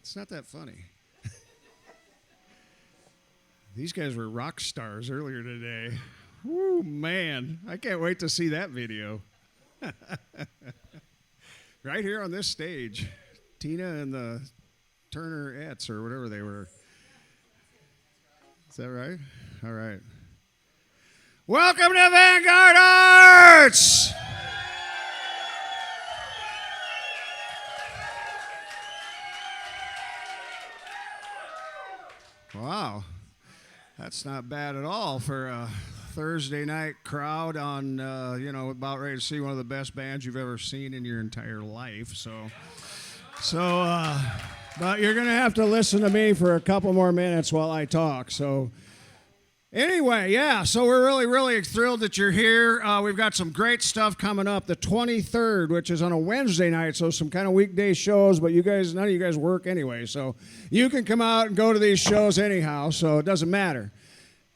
It's not that funny. These guys were rock stars earlier today. Woo, man. I can't wait to see that video. Right here on this stage. Tina and the Turner-ettes or whatever they were. Is that right? All right. Welcome to Vanguard Arts! Wow. That's not bad at all for a Thursday night crowd on, about ready to see one of the best bands you've ever seen in your entire life. But you're going to have to listen to me for a couple more minutes while I talk. So anyway, so we're really, really thrilled that you're here. We've got some great stuff coming up. The 23rd, which is on a Wednesday night, so some kind of weekday shows, but none of you guys work anyway, so you can come out and go to these shows anyhow, so it doesn't matter.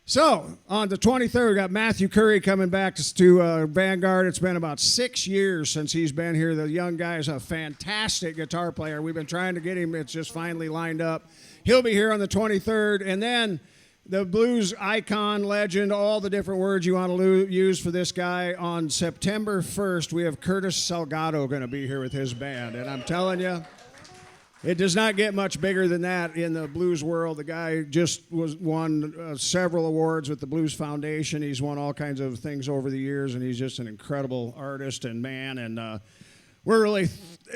So, on the 23rd, we got Matthew Curry coming back to Vanguard. It's been about 6 years since he's been here. The young guy is a fantastic guitar player. We've been trying to get him. It's just finally lined up. He'll be here on the 23rd. And then the blues icon, legend, all the different words you want to use for this guy. On September 1st, we have Curtis Salgado going to be here with his band. And I'm telling you, it does not get much bigger than that in the blues world. The guy just won several awards with the Blues Foundation. He's won all kinds of things over the years, and he's just an incredible artist and man. And we're really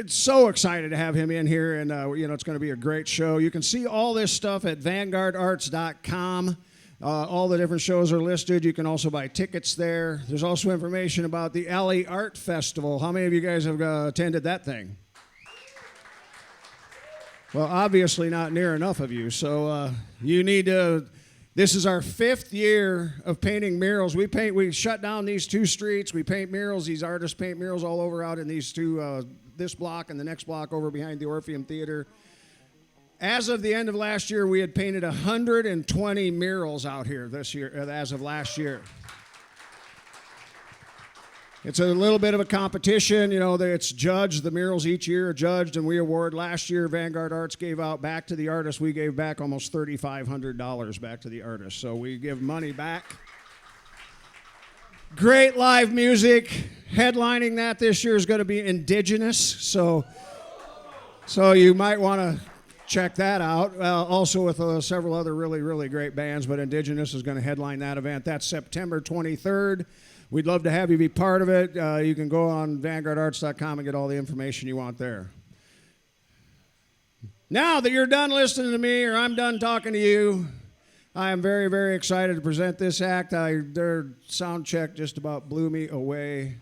so excited to have him in here, and it's going to be a great show. You can see all this stuff at vanguardarts.com. All the different shows are listed. You can also buy tickets there. There's also information about the Alley Art Festival. How many of you guys have attended that thing? Well, obviously not near enough of you, so you need to. This is our 5th year of painting murals. We shut down these 2 streets. We paint murals. These artists paint murals all over out in these this block and the next block over behind the Orpheum Theater. As of the end of last year, we had painted 120 murals out here this year, as of last year. It's a little bit of a competition, it's judged. The murals each year are judged, and we award. Last year, Vanguard Arts gave out back to the artists. We gave back almost $3,500 back to the artists. So we give money back. Great live music. Headlining that this year is going to be Indigenous. So you might want to check that out. Also with several other really, really great bands, but Indigenous is going to headline that event. That's September 23rd. We'd love to have you be part of it. You can go on vanguardarts.com and get all the information you want there. Now that you're done listening to me, or I'm done talking to you, I am very, very excited to present this act. Their sound check just about blew me away.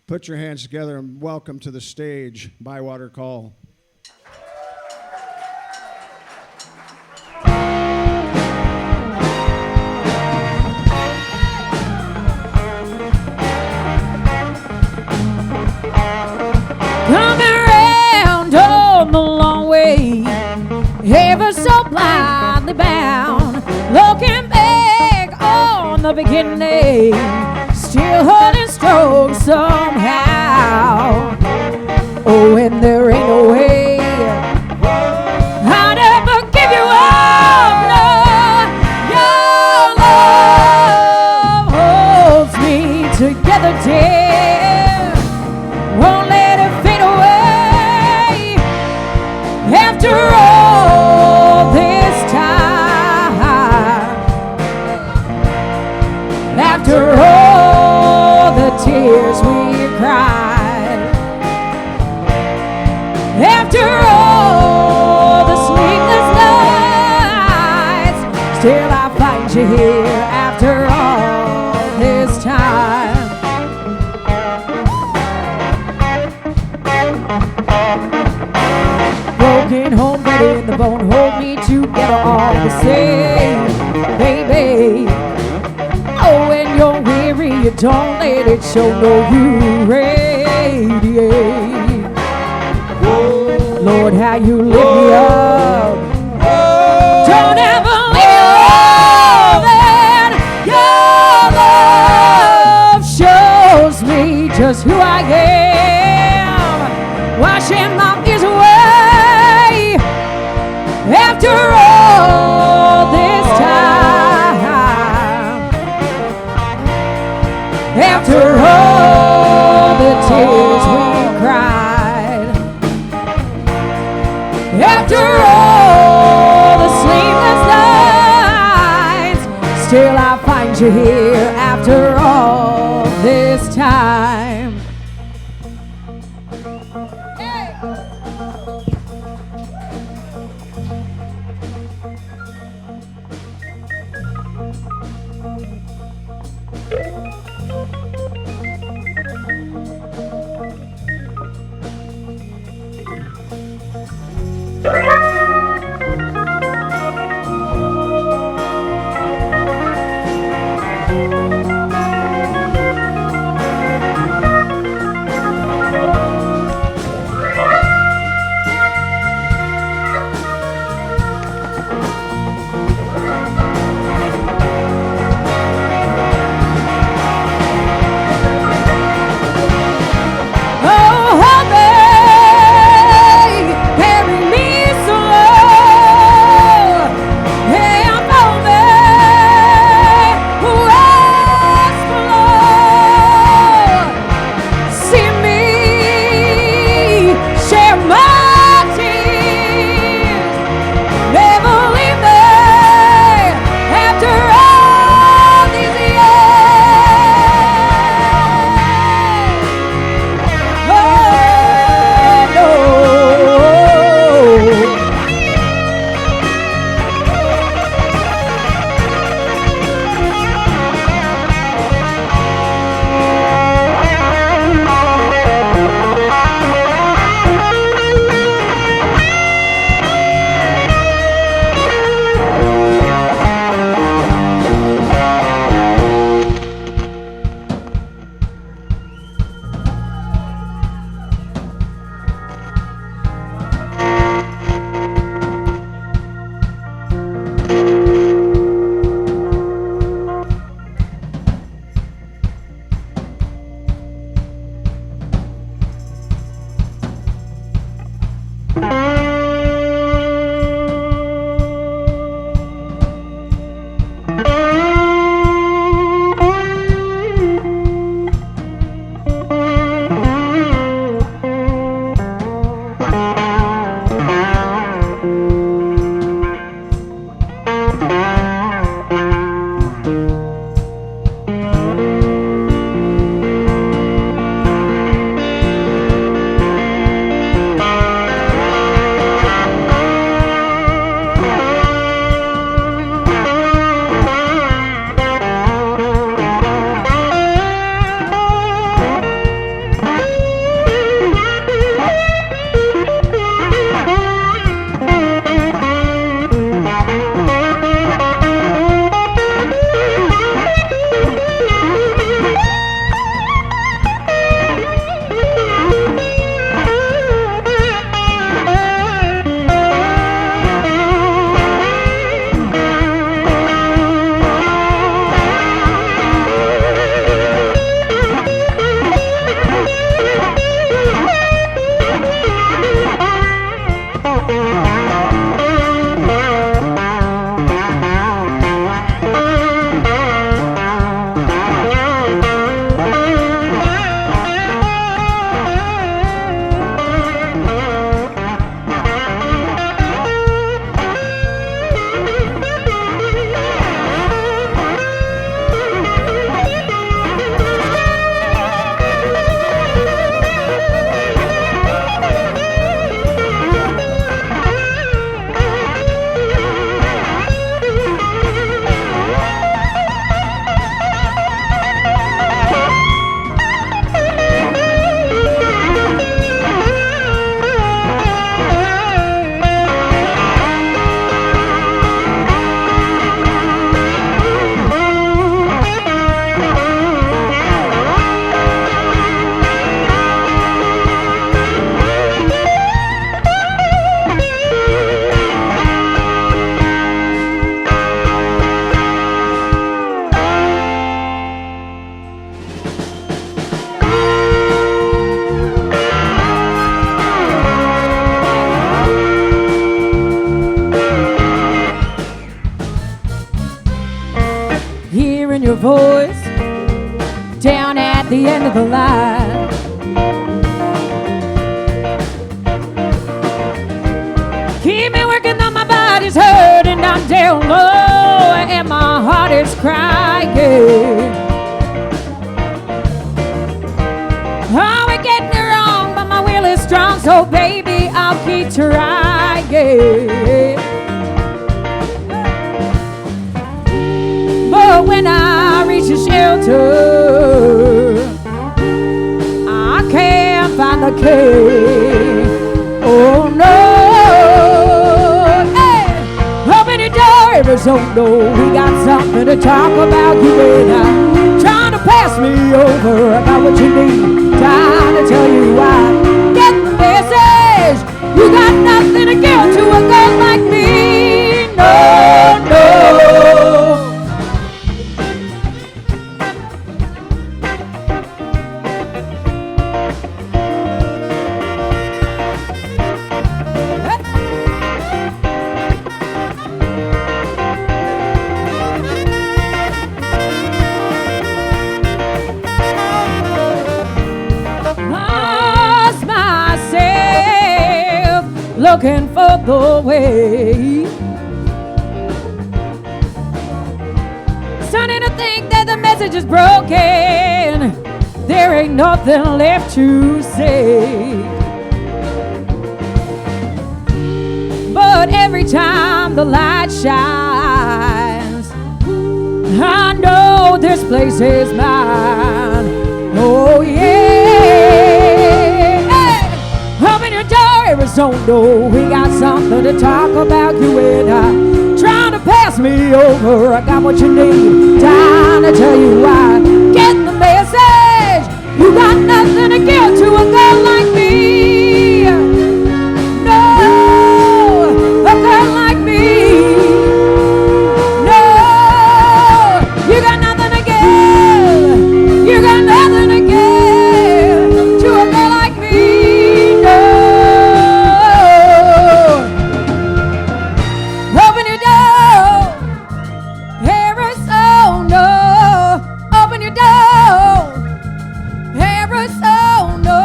Put your hands together and welcome to the stage, Bywater Call. Ever so blindly bound, looking back on the beginning, still holding strong somehow. Oh, and there ain't no way I'd ever give you up. No, your love holds me together, dear. Won't let it fade away. After all this time, after all the tears we cried, after all the sleepless nights, still I find you here after all this time. Broken home, ready in the bone, hold me together all the same, baby. Oh, when you're weary, you don't let it show, no, you radiate. Lord, how you lift me up. Don't ever leave me alone. Your love shows me just who I am, washing my fears away. After all the sleepless nights, still I find you here after all this time. your voice down at the end of the line. I'm down low and my heart is crying. Oh, we're getting it wrong, but my will is strong, so baby, I'll keep trying. But when I reach the shelter, I can't find the key. Oh no. Hey, open your door, Arizona. We got something to talk about. You and I trying to pass me over about what you need. Trying to tell you why. Get the message. You got nothing to give to a girl like me. No, no. Looking for the way. Starting to think that the message is broken. There ain't nothing left to say. But every time the light shines, I know this place is mine. Oh yeah. Hey, open your door, Arizona. We got something to talk about. You and I trying to pass me over. I got what you need. Time to tell you why. Get the message. You got nothing to give to a girl like me. No, a girl like me. No, you got nothing to give. You got nothing to give to a girl like me. No. Open your door, Arizona. Open your door, Arizona.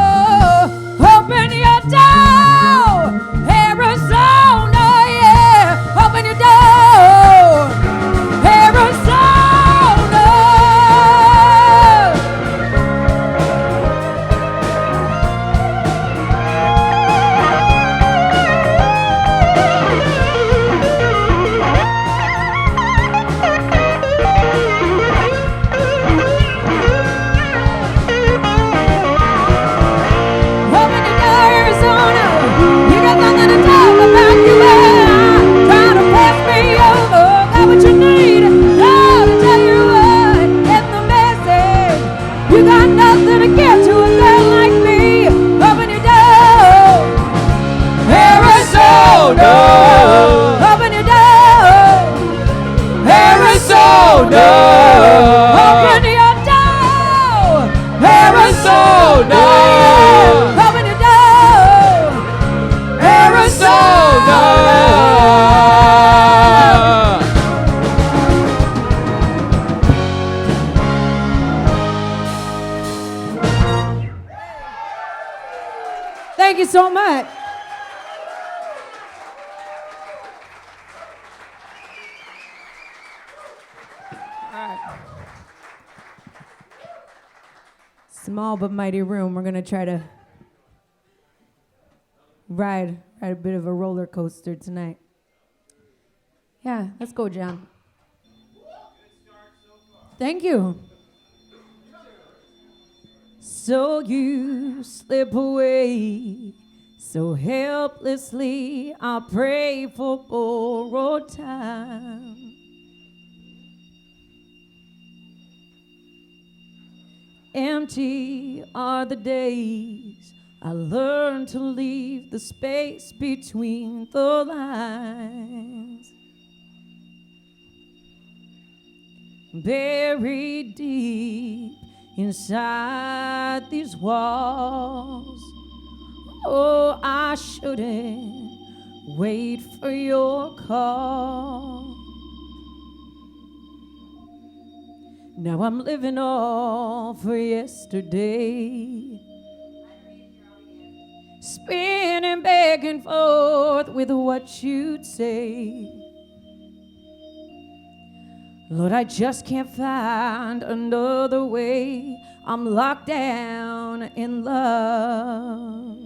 Open your door, Arizona. Yeah, open your door, Arizona. Open your door, Arizona. You got nothing to talk about. You and I trying to pass me over. Got what you need. Love to tell you what. Get the message. You got nothing to give to a girl like me. Open your door, Arizona. Open your door, Arizona. Open your door, Arizona. Open your door, Arizona. Thank you so much. Small but mighty room. We're gonna try to ride a bit of a roller coaster tonight. Yeah, let's go, John. Thank you. So you slip away so helplessly. I pray for borrowed time. Empty are the days I learned to leave the space between the lines. Buried deep inside these walls. Oh, I shouldn't wait for your call. Now I'm living all for yesterday, spinning back and forth with what you'd say. Lord, I just can't find another way. I'm locked down in love.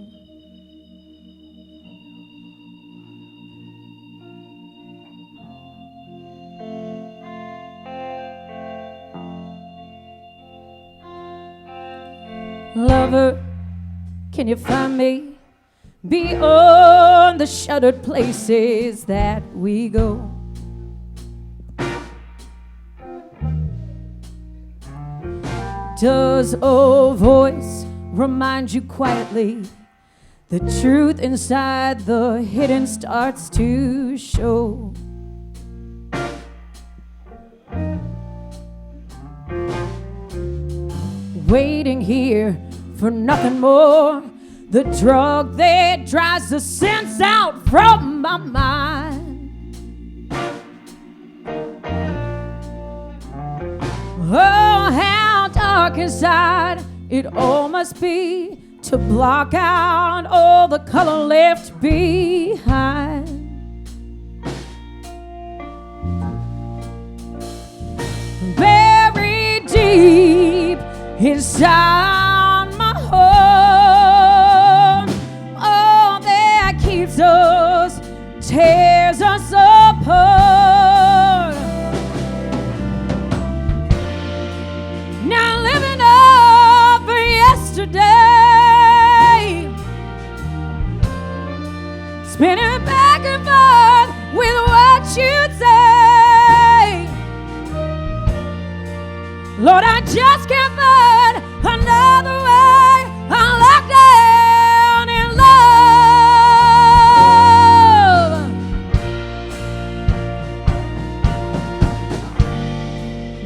Lover, can you find me beyond the shuttered places that we go? Does a voice remind you quietly the truth inside the hidden starts to show? Waiting here for nothing more, the drug that drives the sense out from my mind. Oh, how dark inside it all must be to block out all the color left behind. Buried deep inside my heart, all that keeps us tears us apart. Now living up for yesterday, spinning back and forth with what you'd say. Lord, I just can't find another way. I'm locked down in love.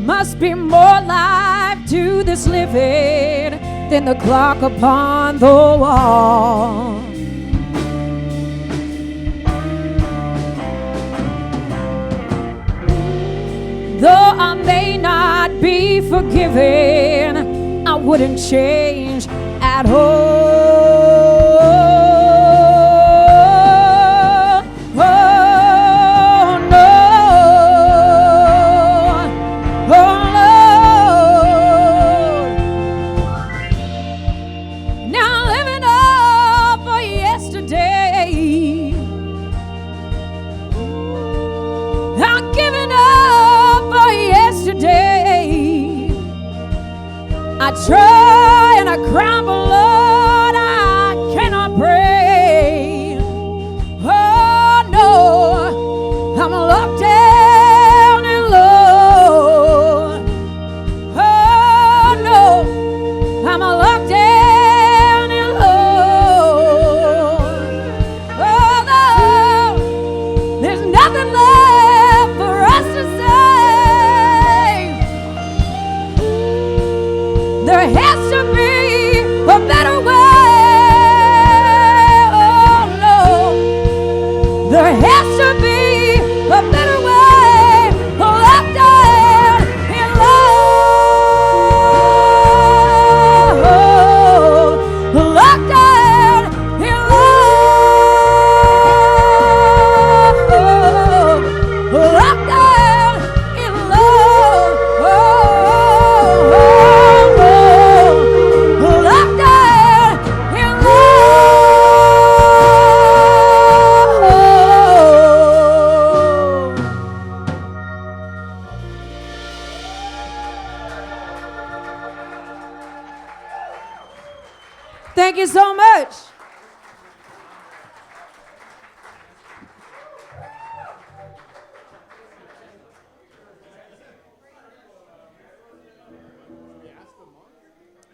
Must be more life to this living than the clock upon the wall. Though I may not be forgiven, I wouldn't change at all. Oh, no. Oh, Lord. Now living up for yesterday, I'm giving up for yesterday. I try and I crumble, Lord, I cannot pray. Oh no, I'm locked down in love. Oh no, I'm locked down in love. Oh no, there's nothing left for us to say. There has to be a better way. Oh no, there has to be a better way. Locked down in love. Locked down in love. Locked down in love. Locked down in love. Thank you so much.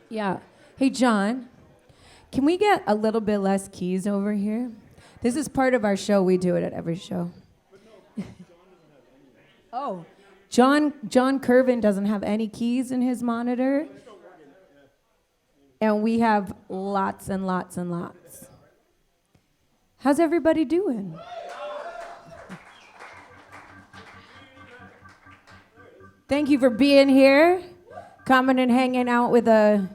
Yeah. Hey, John, can we get a little bit less keys over here? This is part of our show. We do it at every show. Oh, John Curvin doesn't have any keys in his monitor. And we have lots and lots and lots. How's everybody doing? Thank you for being here, coming and hanging out with a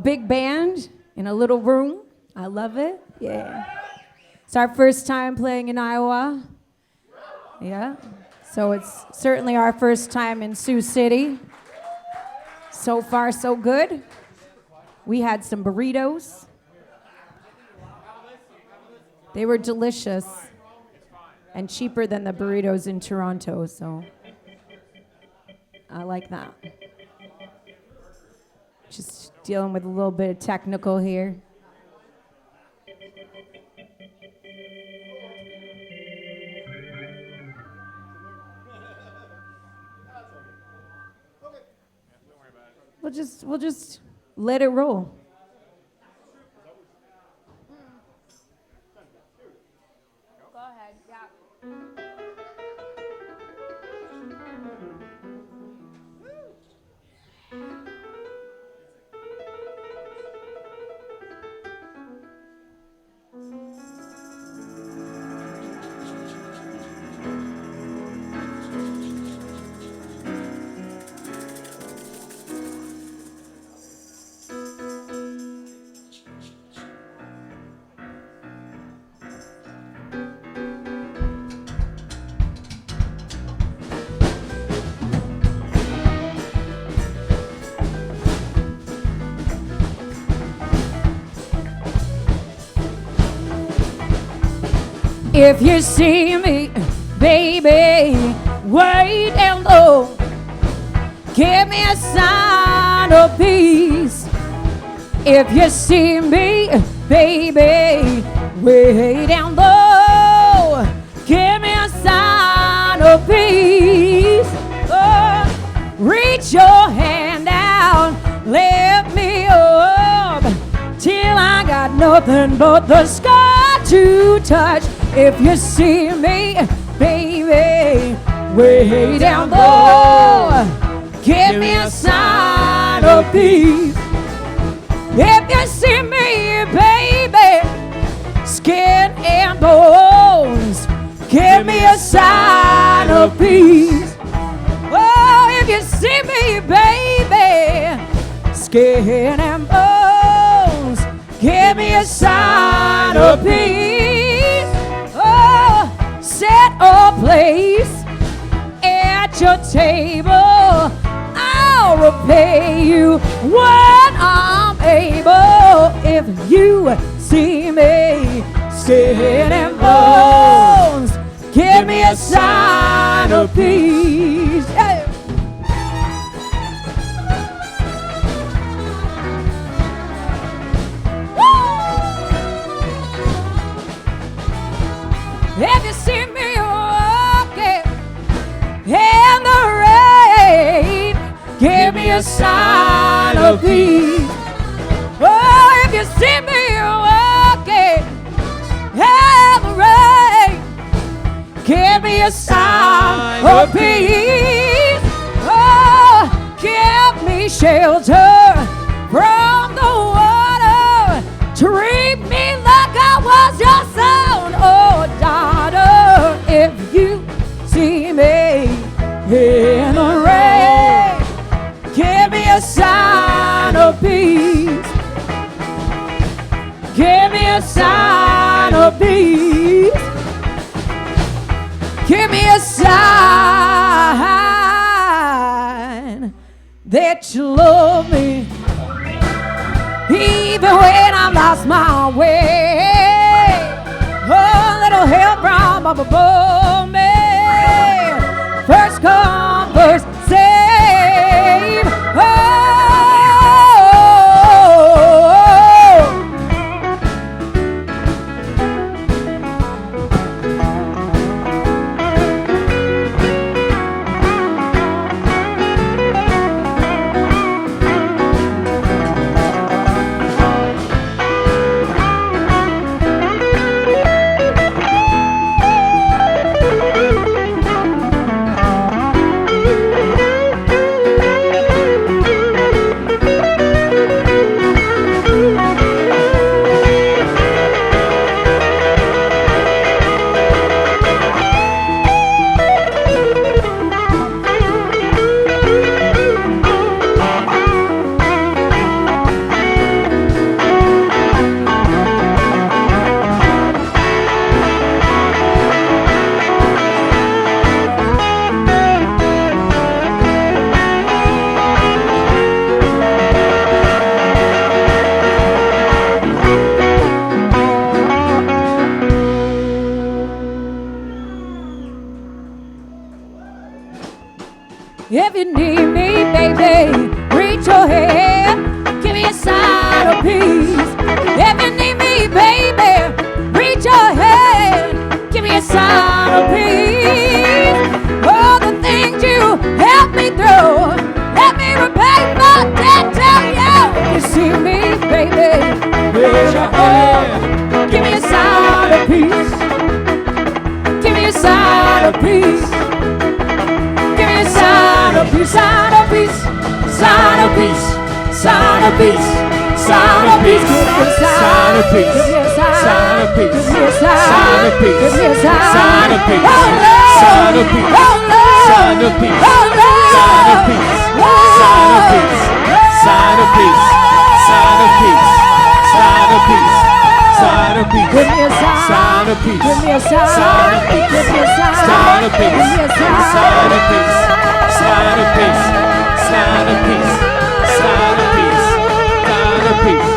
big band in a little room. I love it. Yeah. It's our first time playing in Iowa. Yeah. So it's certainly our first time in Sioux City. So far, so good. We had some burritos. They were delicious and cheaper than the burritos in Toronto, so I like that. Just dealing with a little bit of technical here. We'll just let it roll. Go ahead. Yeah. If you see me, baby, way down low, give me a sign of peace. If you see me, baby, way down low, give me a sign of peace. Oh, reach your hand out, lift me up, till I got nothing but the sky to touch. If you see me, baby, way down low, give me a sign of peace. If you see me, baby, skin and bones, give me a sign of peace. Oh, if you see me, baby, skin and bones, give me a sign of peace. Set a place at your table. I'll repay you when I'm able. If you see me, skin and bones, give me a sign of peace. Yeah. If you see me walking in the rain, give me a sign of peace. Oh, if you see me walking in the rain, give me a sign of peace. Oh, give me shelter from the water. Treat me like I was your son. Oh, daughter, if you see me in the rain, give me a sign of peace. Give me a sign of peace. Give me a sign that you love me, even when I lost my way. A little help from up above me. First come, first save. Oh. If you need me, baby, reach your hand. Give me a sign of peace. If you need me, baby, reach your hand. Give me a sign of peace. All the things you helped me through, let me repay my debt to you. If you see me, baby, reach your hand. Give me a sign of peace. Give me a sign of peace. Give me a sign of peace, sign of peace, sign of peace, sign of peace, sign of peace, sign of peace, sign of peace, sign of peace, sign of peace, sign of peace, sign of peace, sign of peace, sign of peace, sign of peace, sign of peace, sign of peace. Sign of peace, give me a sign of peace, give me a sign of peace, give me a sign of peace, sign of peace, sign of peace, sign of peace, sign of peace, sign of peace,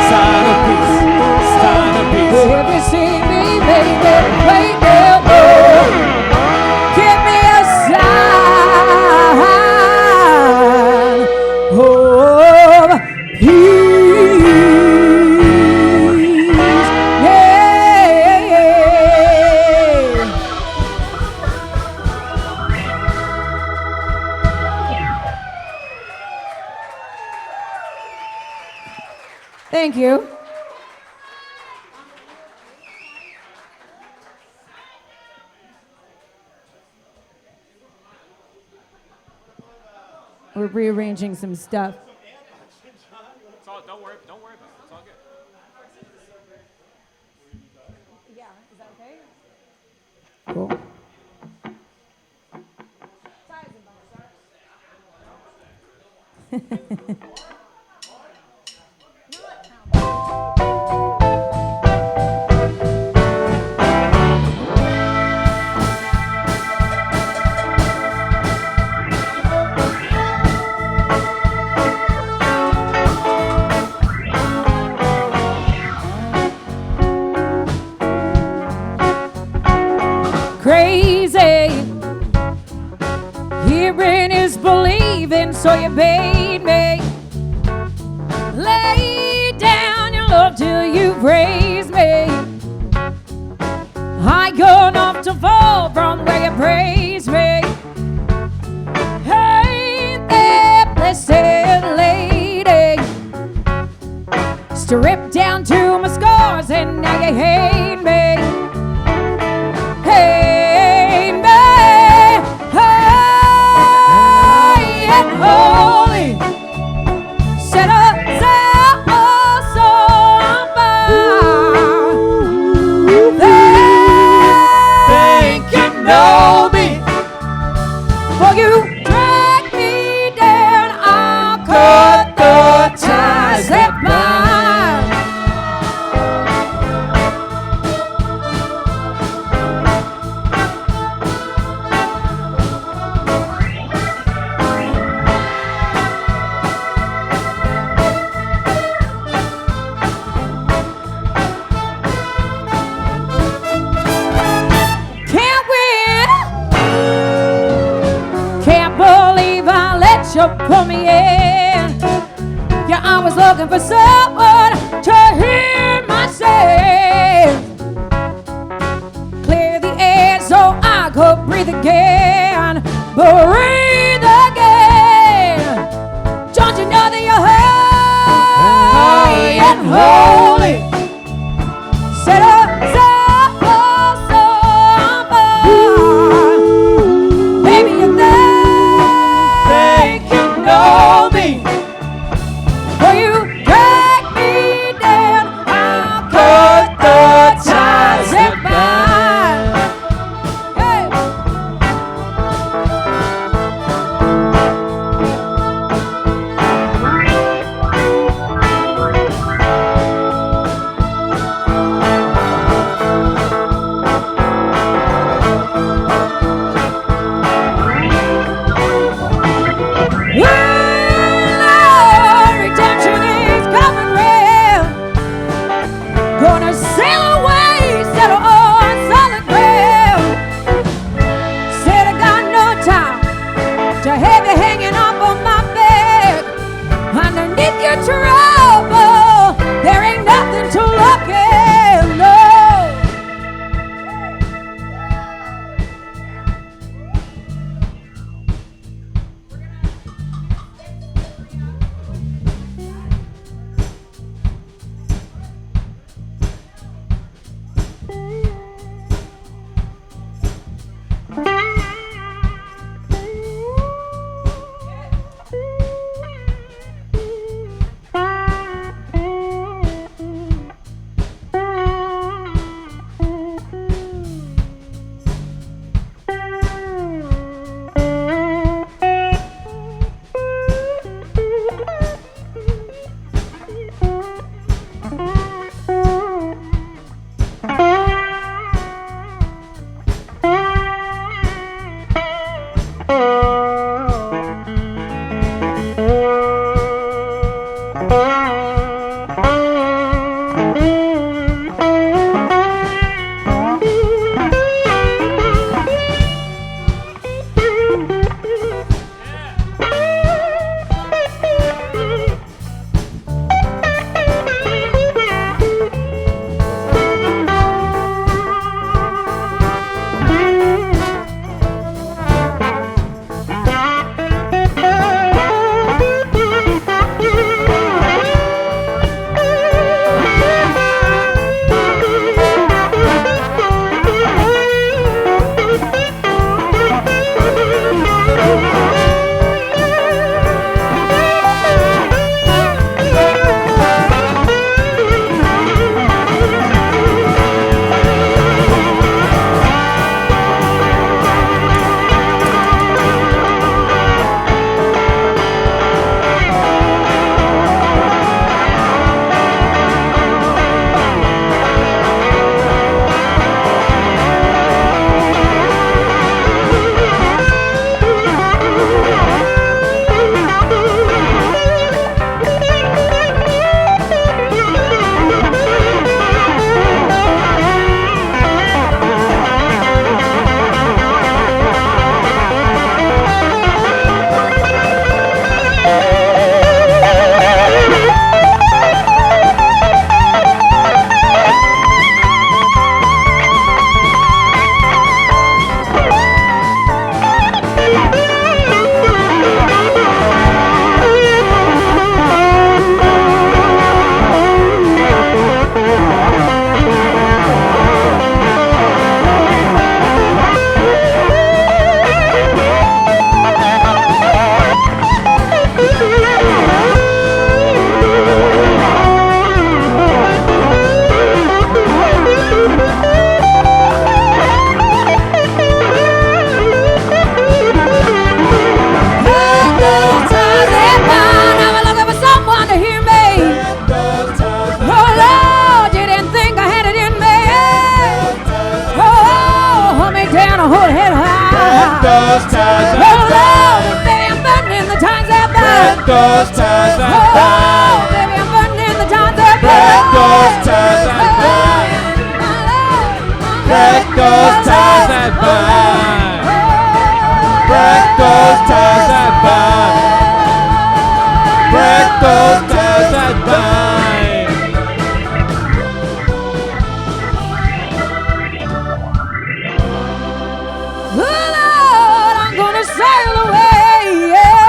sign of peace, sign of peace. If you see me, baby, right now, give me a sign of peace. Thank you. We're rearranging some stuff. Don't worry about it. It's all good. Yeah, is that okay? Cool. Crazy, hearing is believing, so you bade me. Lay down your love till you've raised me. High enough to fall from where you praise me. Hey there, blessed lady, stripped down to my scars and now you hate me. Hate me, high and holy, set up think you know me, for you drag me down, I'll cut the ties that bind. You pull me in. You're always looking for someone to hear my say. Clear the air so I could breathe again. Breathe again. Don't you know that you're high and holy? Set up baby, you're there. Know me, for you drag me down, I'll cut the ties that bind. Hey. those ties that Oh, bind. baby, I'm burning the ties that Break bind. those ties that Oh, bind. baby, I'm burning the ties that Break bind. those ties that bind. Break those ties that bind. Break those ties that bind. Break those ties that bind. Oh, Lord, I'm gonna sail away. Yeah.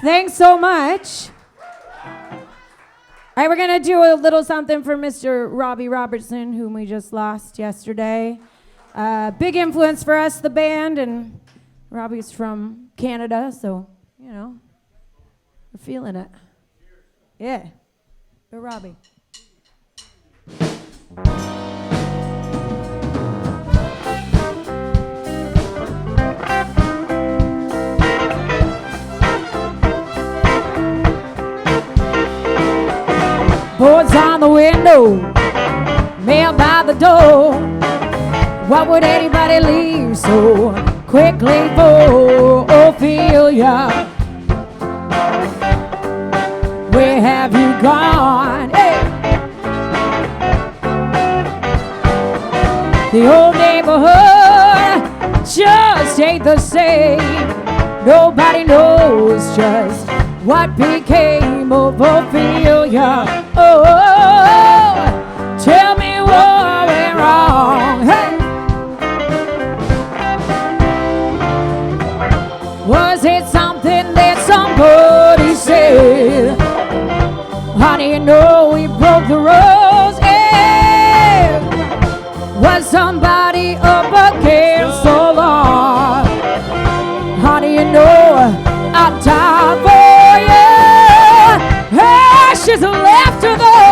Thanks so much. All right, we're going to do a little something for Mr. Robbie Robertson, whom we just lost yesterday. Big influence for us, the band, and Robbie's from Canada, so, you know, we're feeling it. Yeah. For Robbie. Boards on the window, mail by the door. What would anybody leave so quickly for Ophelia? Where have you gone? Hey! The old neighborhood just ain't the same. Nobody knows just what became of Ophelia. Oh, tell me what went wrong. Hey. Was it something that somebody said? Honey, you know we broke the rules. Yeah. Was somebody up against the law? Honey, you know I'd die for you. Ashes left to the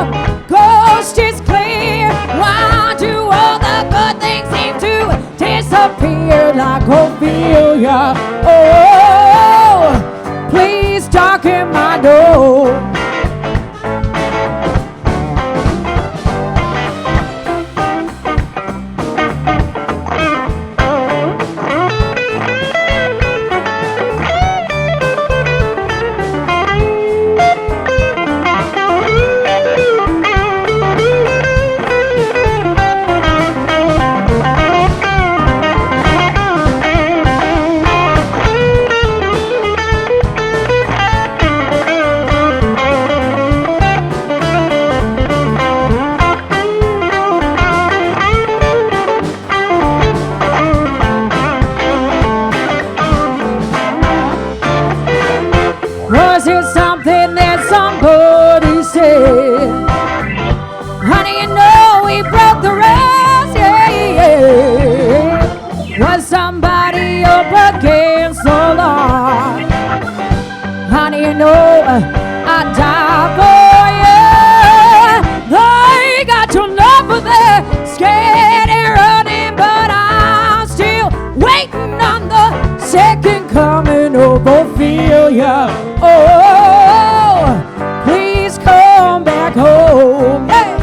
ghost is clear. Why do all the good things seem to disappear like Ophelia? Oh, please darken my door. Was it something that somebody said? Honey, you know we broke the rules, yeah. Was somebody up against the law? Honey, you know I'd die for you. They got your number there, scared and running, but I'm still waiting on the second coming of Ophelia. Oh, please come back home. Hey.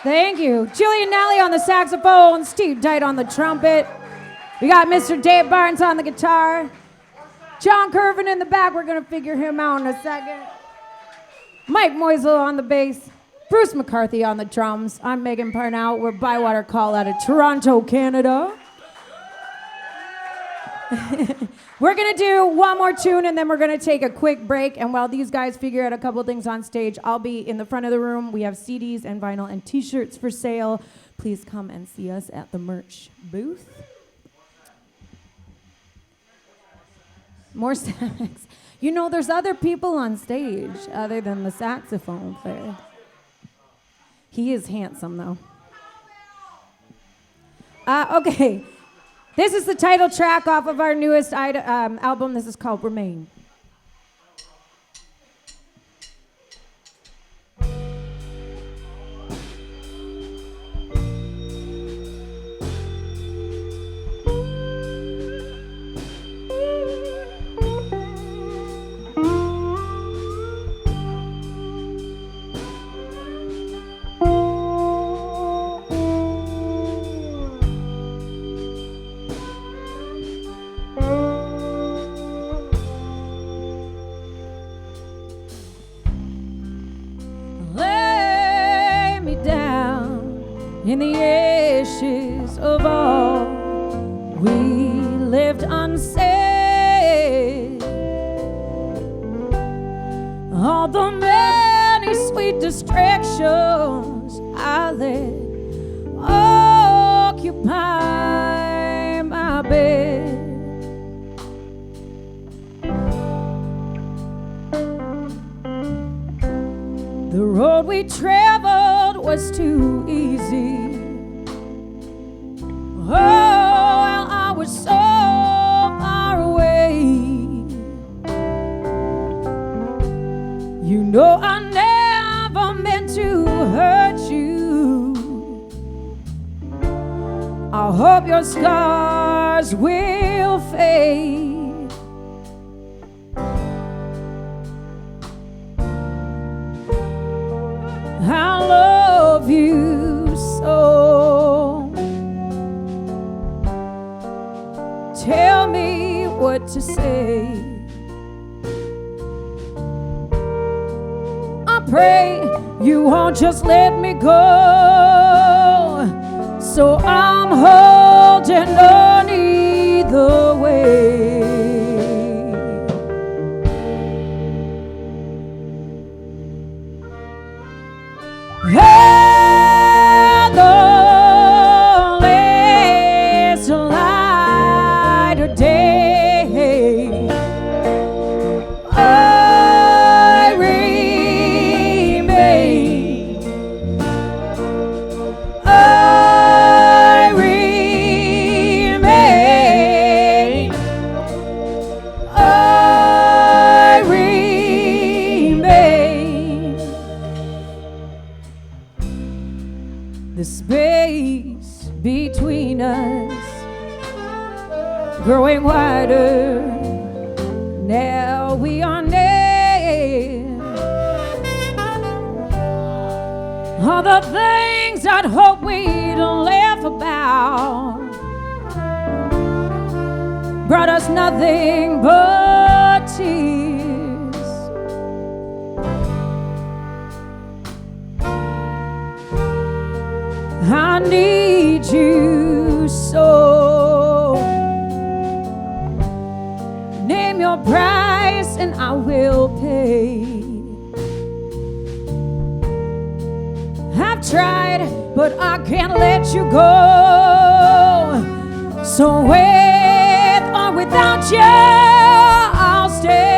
Thank you. Julian Nally on the saxophone, Steve Dite on the trumpet. We got Mr. Dave Barnes on the guitar. John Curvin in the back. We're going to figure him out in a second. Mike Moisel on the bass. Bruce McCarthy on the drums. I'm Megan Parnell. We're Bywater Call out of Toronto, Canada. We're going to do one more tune, and then we're going to take a quick break. And while these guys figure out a couple things on stage, I'll be in the front of the room. We have CDs and vinyl and T-shirts for sale. Please come and see us at the merch booth. More sax. You know, there's other people on stage other than the saxophone player. He is handsome, though. Okay. This is the title track off of our newest album. This is called Remain. In the ashes of all we left unsaid, all the many sweet distractions I let occupy my bed. The road we traveled was too easy. Oh, I was so far away. You know I never meant to hurt you. I hope your scars will fade. I love you so. Tell me what to say. I pray you won't just let me go. So I'm holding on either way. The space between us growing wider. Now we are near. All the things I'd hope we'd laugh about brought us nothing but tears. I need you so. Name your price and I will pay. I've tried, but I can't let you go. So with or without you, I'll stay.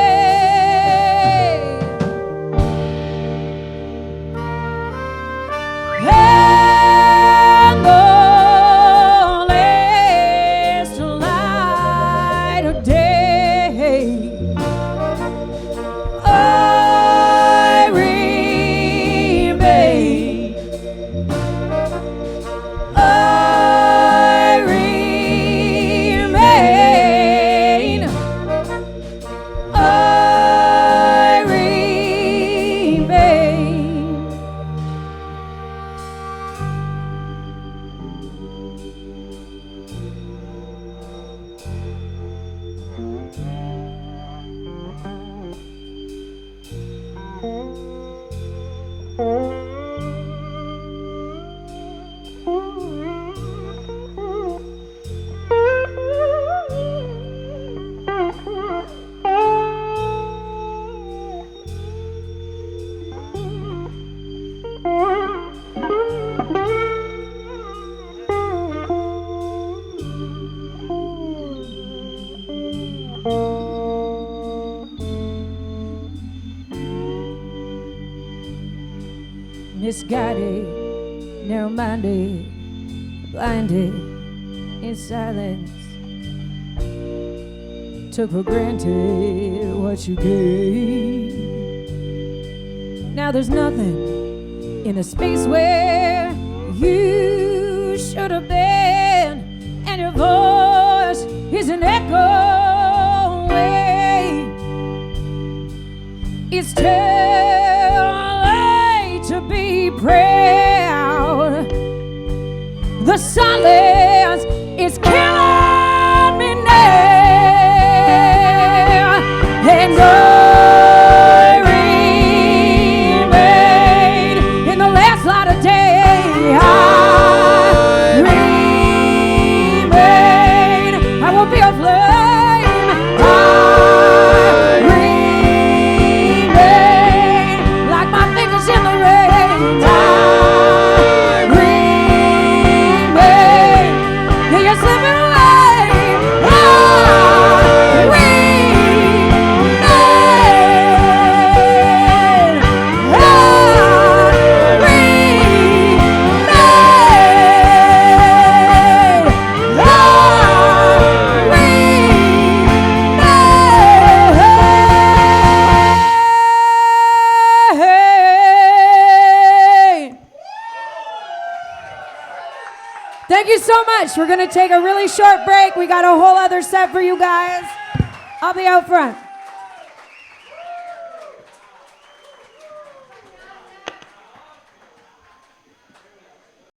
misguided, narrow-minded, blinded in silence. Took for granted what you gave. Now there's nothing in the space where you should have been, and your voice is an echo away. It's too late to be proud. The silence is killing me now, and I remain in the last light of day. I remain. I will be a flame. I remain like my fingers in the rain. I remain. Yeah, you're slipping away. I Thank you so much. We're going to take a really short break. We got a whole other set for you guys. I'll be out front.